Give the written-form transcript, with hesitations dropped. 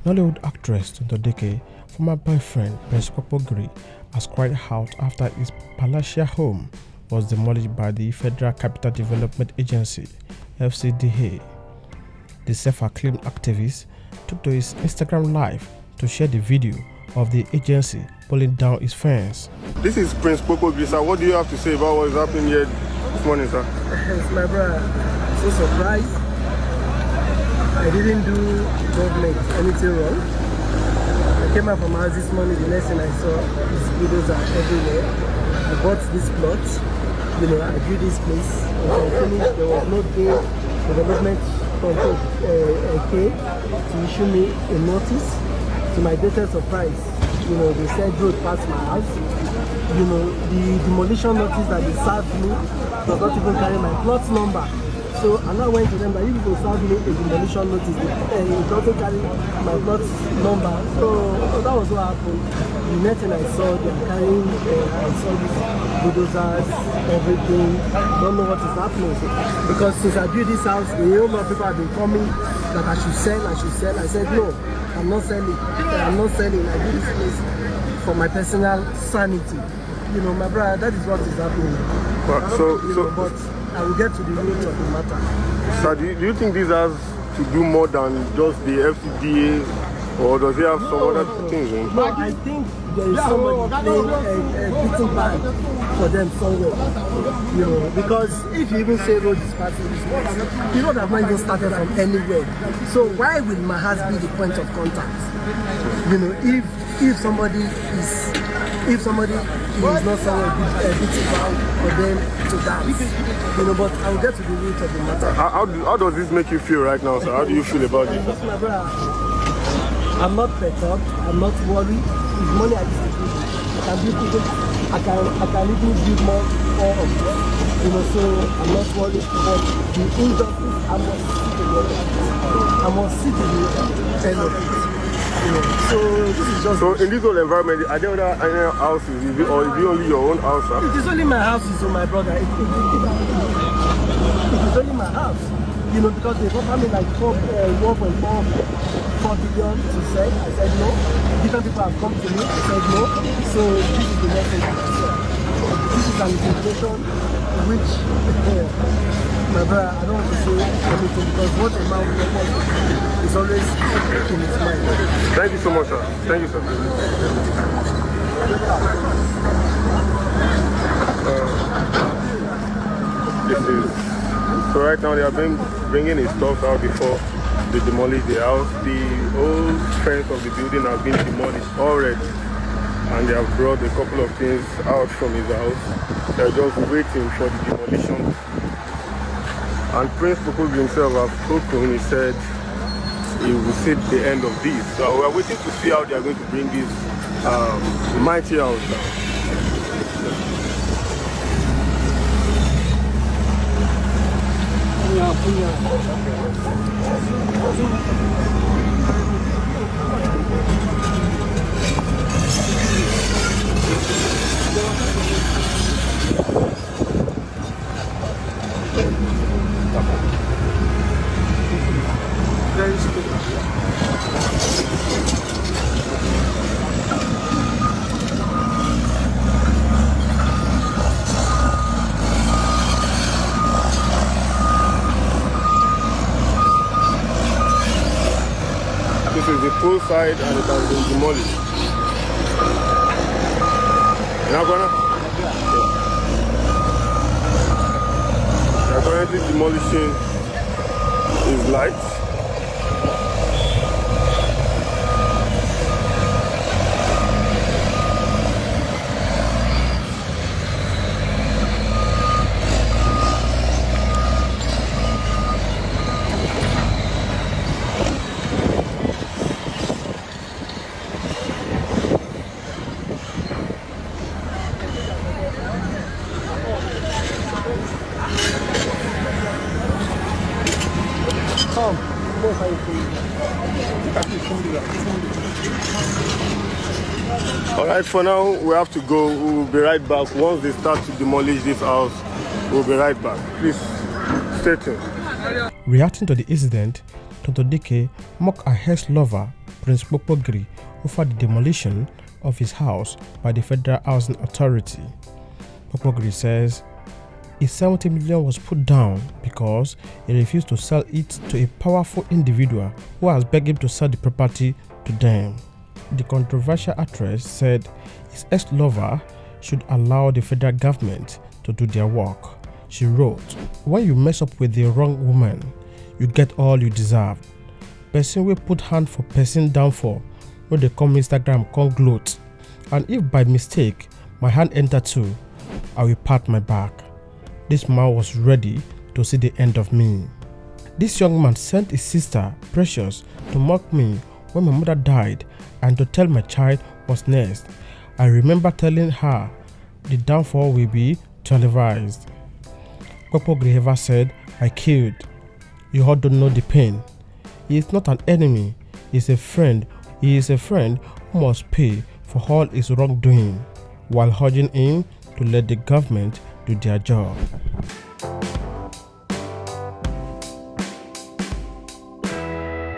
Nollywood actress Tonto Dikeh, former boyfriend Prince Kpokpogri, has cried out after his palatial home was demolished by the Federal Capital Development Agency (FCDA). The self-acclaimed activist took to his Instagram live to share the video of the agency pulling down his fence. This is Prince Kpokpogri, sir. What do you have to say about what is happening here this morning, sir? It's my brother. So surprised. I didn't do government anything wrong. I came out from house this morning. The next thing I saw is videos are everywhere. I bought this plot. I built this place. When I finished, there was no day development control came to issue me a notice. To my greatest surprise, they said road past my house. The demolition notice that they served me does not even carry my plot number. So I now went to them that if you serve me a demolition notice, it doesn't carry my plot number. So that was what happened. The next thing I saw, they're carrying, I saw these bulldozers, everything. Don't know what is happening. Because since I built this house, a whole lot of people have been coming that I should sell. I said no, I'm not selling. I do this place for my personal sanity. My brother, that is what is happening. But I will get to the root of the matter. Sir, do you think this has to do more than just the FCDA, or does it have some other things? No, I think there is somebody playing a beating band for them somewhere. Because if you even say road is part of this place, the road have not even started from anywhere. So why will my house be the point of contact? If somebody is not somewhere beating band for them to dance. But I will get to the root of the matter. How does this make you feel right now, sir? How do you feel about this? My brother, I'm not perturbed. I'm not worried. It's money I distribute. I can even build more of this. So I'm not worried. But the injustice, I must see to the end of it. So this is just. So in this whole environment, are there other houses, or is it only your own house, sir? It is only my house, my brother. It is only my house. Because they offer me like 1.4 billion to sell. I said no. Different people have come to me. I said no. So this is the next thing I said. This is an invitation which, my brother, I don't want to say anything because what a man will want is always in his mind. Thank you so much, sir. Thank you, sir. So right now they have been bringing his stuff out before they demolish the house. The old fence of the building has been demolished already, and they have brought a couple of things out from his house. They're just waiting for the demolition. And Prince Kpokpogri himself has spoken. He said he will see the end of this. So we're waiting to see how they are going to bring this mighty house down. This is the full side and it has been demolished. They are currently demolishing his lights. Alright, for now we have to go. We will be right back. Once they start to demolish this house, we'll be right back. Please stay tuned. Reacting to the incident, Tonto Dikeh mocked her ex-lover, Prince Kpokpogri over the demolition of his house by the Federal Housing Authority. Kpokpogri says his 70 million was put down because he refused to sell it to a powerful individual who has begged him to sell the property to them. The controversial actress said his ex-lover should allow the federal government to do their work. She wrote, "When you mess up with the wrong woman, you get all you deserve. Person will put hand for person down for when they come Instagram come gloat. And if by mistake my hand enter too, I will pat my back. This man was ready to see the end of me." This young man sent his sister, Precious, to mock me when my mother died and to tell my child was next. I remember telling her the downfall will be televised. Kpokpogri ever said, "I killed. You all don't know the pain. He is not an enemy. He is a friend. He is a friend who must pay for all his wrongdoing," while urging him to let the government do their job.